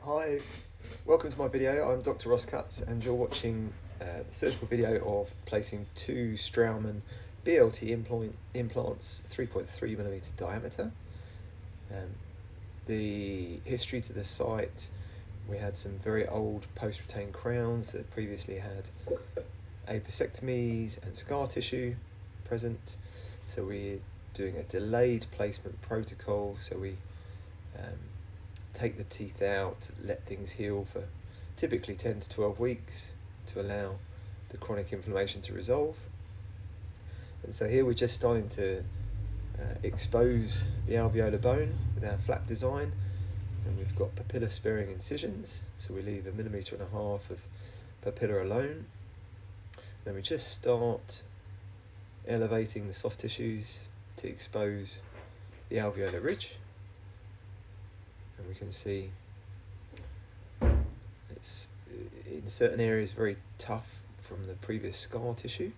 Hi, welcome to my video. I'm Dr. Ross Cutts and you're watching the surgical video of placing two Straumann BLT implants 3.3mm diameter. The history to the site, we had some very old post-retained crowns that previously had apicectomies and scar tissue present, so we're doing a delayed placement protocol, so we take the teeth out, let things heal for typically 10 to 12 weeks to allow the chronic inflammation to resolve. And so here we're just starting to expose the alveolar bone with our flap design, and we've got papilla sparing incisions, so we leave 1.5 millimeters of papilla alone. Then we just start elevating the soft tissues to expose the alveolar ridge. And we can see it's in certain areas very tough from the previous scar tissue,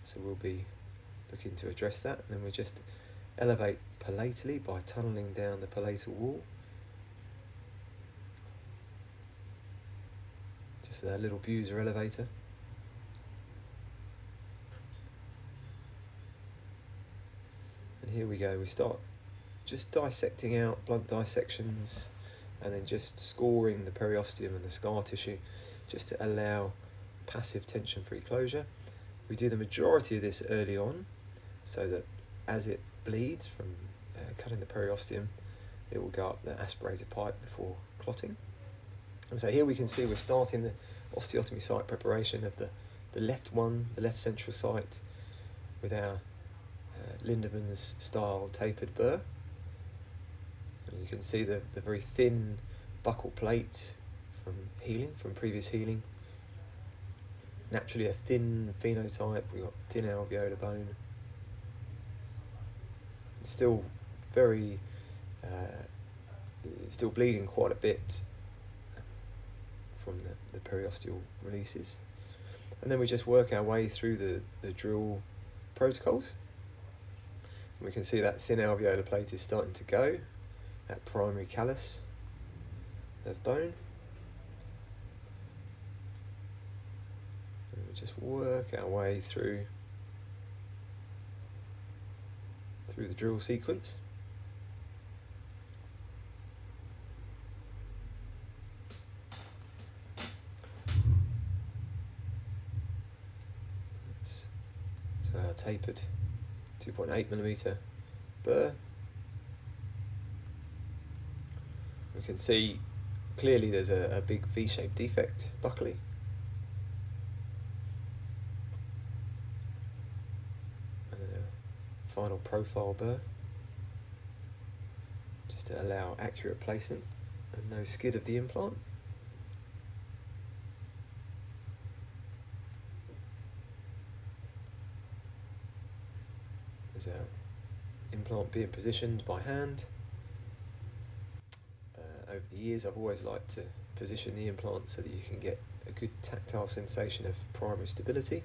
so we'll be looking to address that. And then we just elevate palatally by tunnelling down the palatal wall, just with our little Buser elevator. And here we go, we start just dissecting out, blunt dissections, and then just scoring the periosteum and the scar tissue just to allow passive tension-free closure. We do the majority of this early on so that as it bleeds from cutting the periosteum, it will go up the aspirator pipe before clotting. And so here we can see we're starting the osteotomy site preparation of the left central site with our Lindemann's style tapered burr. And you can see the very thin buccal plate from healing, from previous healing. Naturally a thin phenotype, we've got thin alveolar bone. It's still very, still bleeding quite a bit from the periosteal releases. And then we just work our way through the drill protocols. And we can see that thin alveolar plate is starting to go, that primary callus of bone. And we just work our way through the drill sequence. So our tapered 2.8mm burr. We can see clearly there's a big V-shaped defect buccally. And then a final profile burr, just to allow accurate placement and no skid of the implant. There's our implant being positioned by hand. Over the years I've always liked to position the implant so that you can get a good tactile sensation of primary stability.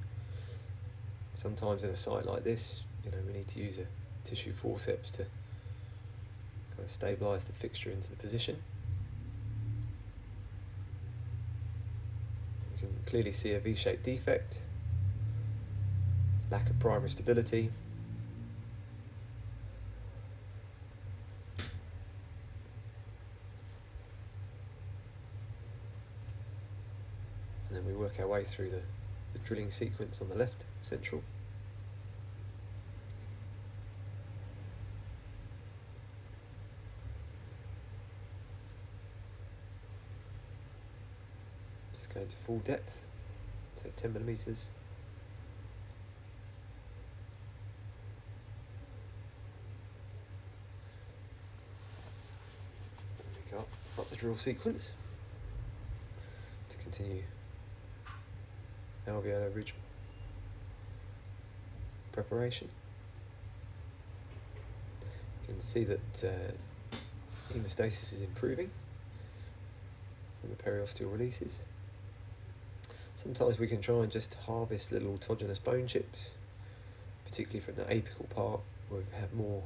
Sometimes in a site like this, we need to use a tissue forceps to kind of stabilise the fixture into the position. You can clearly see a V-shaped defect, lack of primary stability. And then we work our way through the drilling sequence on the left central. Just going to full depth, so 10mm. Then we go up the drill sequence to continue alveolar ridge preparation. You can see that hemostasis is improving from the periosteal releases. Sometimes we can try and just harvest little autogenous bone chips, particularly from the apical part where we have more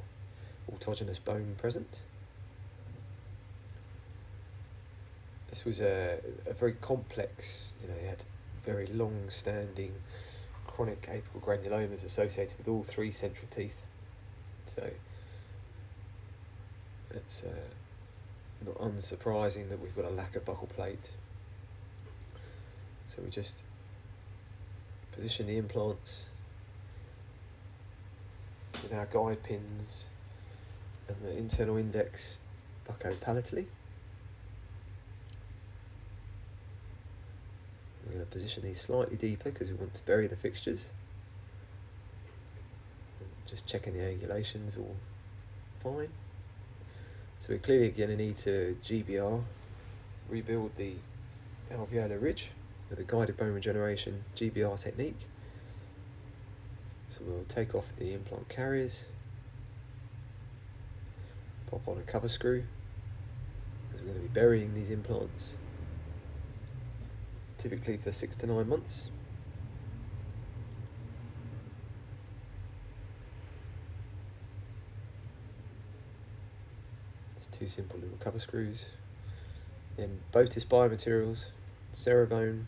autogenous bone present. This was a very complex, he had very long-standing chronic apical granulomas associated with all three central teeth. So it's not unsurprising that we've got a lack of buccal plate. So we just position the implants with our guide pins and the internal index buccopalatally. We're going to position these slightly deeper because we want to bury the fixtures. Just checking the angulations all fine. So we're clearly going to need to GBR, rebuild the alveolar ridge with a guided bone regeneration GBR technique. So we'll take off the implant carriers, pop on a cover screw, as we're going to be burying these implants, typically for 6 to 9 months. Just 2 simple little cover screws. Then Botis biomaterials, cerabone,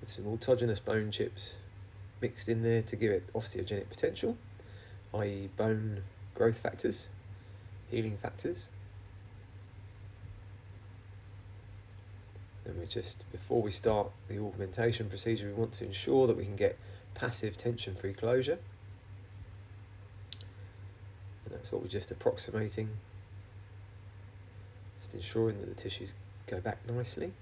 with some autogenous bone chips mixed in there to give it osteogenic potential, i.e. bone growth factors, healing factors. And before we start the augmentation procedure, we want to ensure that we can get passive tension-free closure. And that's what we're just approximating, just ensuring that the tissues go back nicely.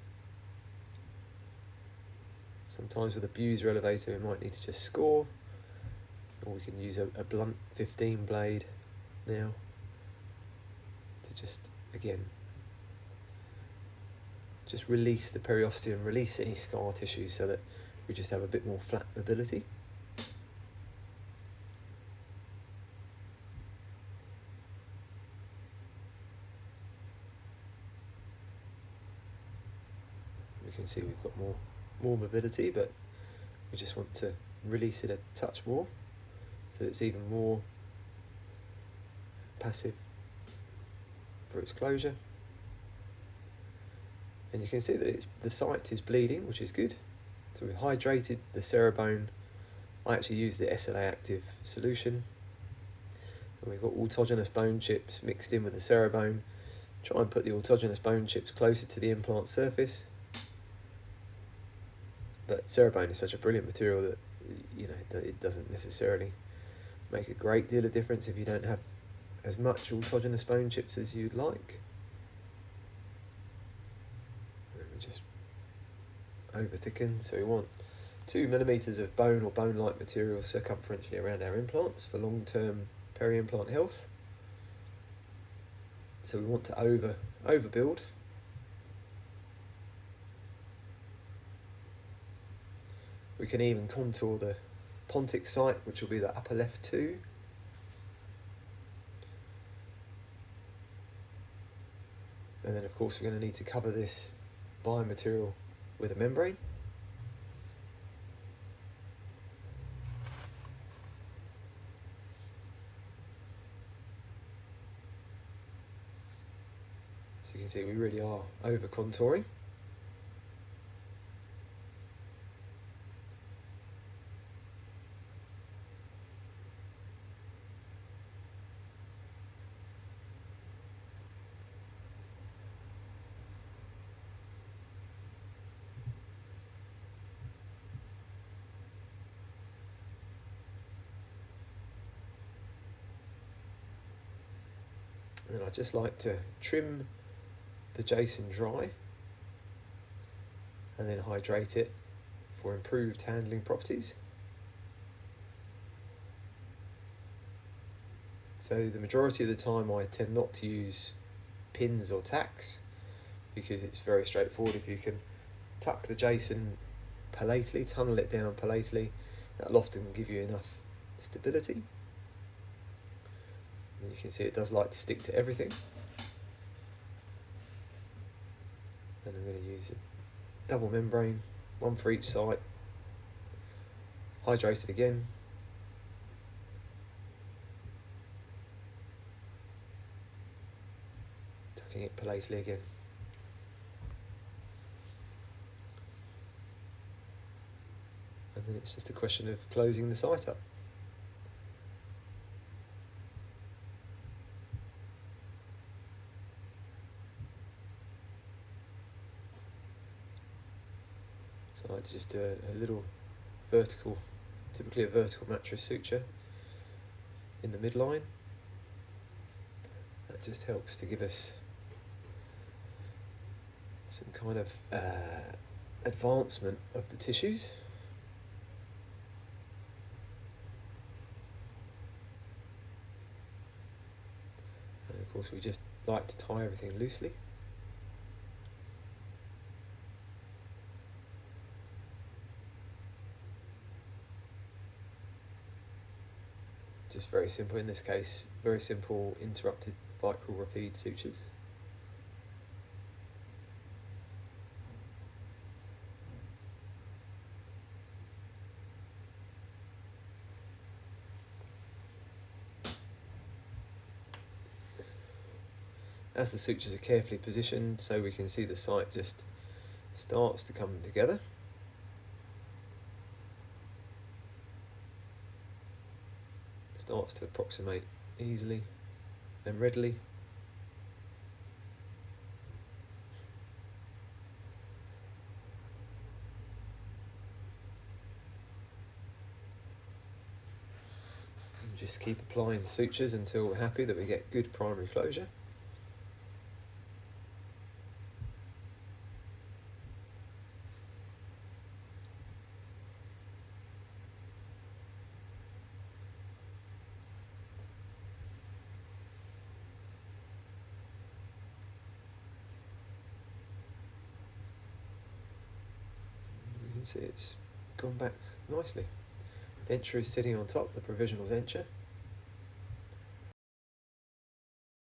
Sometimes with a Buser elevator we might need to just score, or we can use a blunt 15 blade now to just release the periosteum, release any scar tissue so that we just have a bit more flat mobility. We can see we've got more mobility, but we just want to release it a touch more so it's even more passive for its closure. And you can see that the site is bleeding, which is good. So we've hydrated the cerabone. I actually used the SLA active solution. And we've got autogenous bone chips mixed in with the cerabone. Try and put the autogenous bone chips closer to the implant surface. But cerabone is such a brilliant material that it doesn't necessarily make a great deal of difference if you don't have as much autogenous bone chips as you'd like. And then we just over thicken, so we want 2 millimeters of bone or bone-like material circumferentially around our implants for long-term peri-implant health. So we want to overbuild. We can even contour the pontic site, which will be the upper left 2. And then of course we're going to need to cover this biomaterial with a membrane. So you can see we really are over contouring. And I just like to trim the Jason dry and then hydrate it for improved handling properties. So the majority of the time I tend not to use pins or tacks because it's very straightforward. If you can tuck the Jason palatally, tunnel it down palatally, that'll often give you enough stability. And you can see it does like to stick to everything. And I'm going to use a double membrane, one for each side, hydrate it again. Tucking it palatally again. then it's just a question of closing the site up. So I like to just do a little vertical, typically a vertical mattress suture in the midline. That just helps to give us some kind of advancement of the tissues. And of course we just like to tie everything loosely. Just very simple in this case, very simple interrupted vicral rapide sutures. As the sutures are carefully positioned, so we can see the site just starts to come together. Starts to approximate easily and readily. And just keep applying the sutures until we're happy that we get good primary closure. You can see it's gone back nicely. Denture is sitting on top, the provisional denture.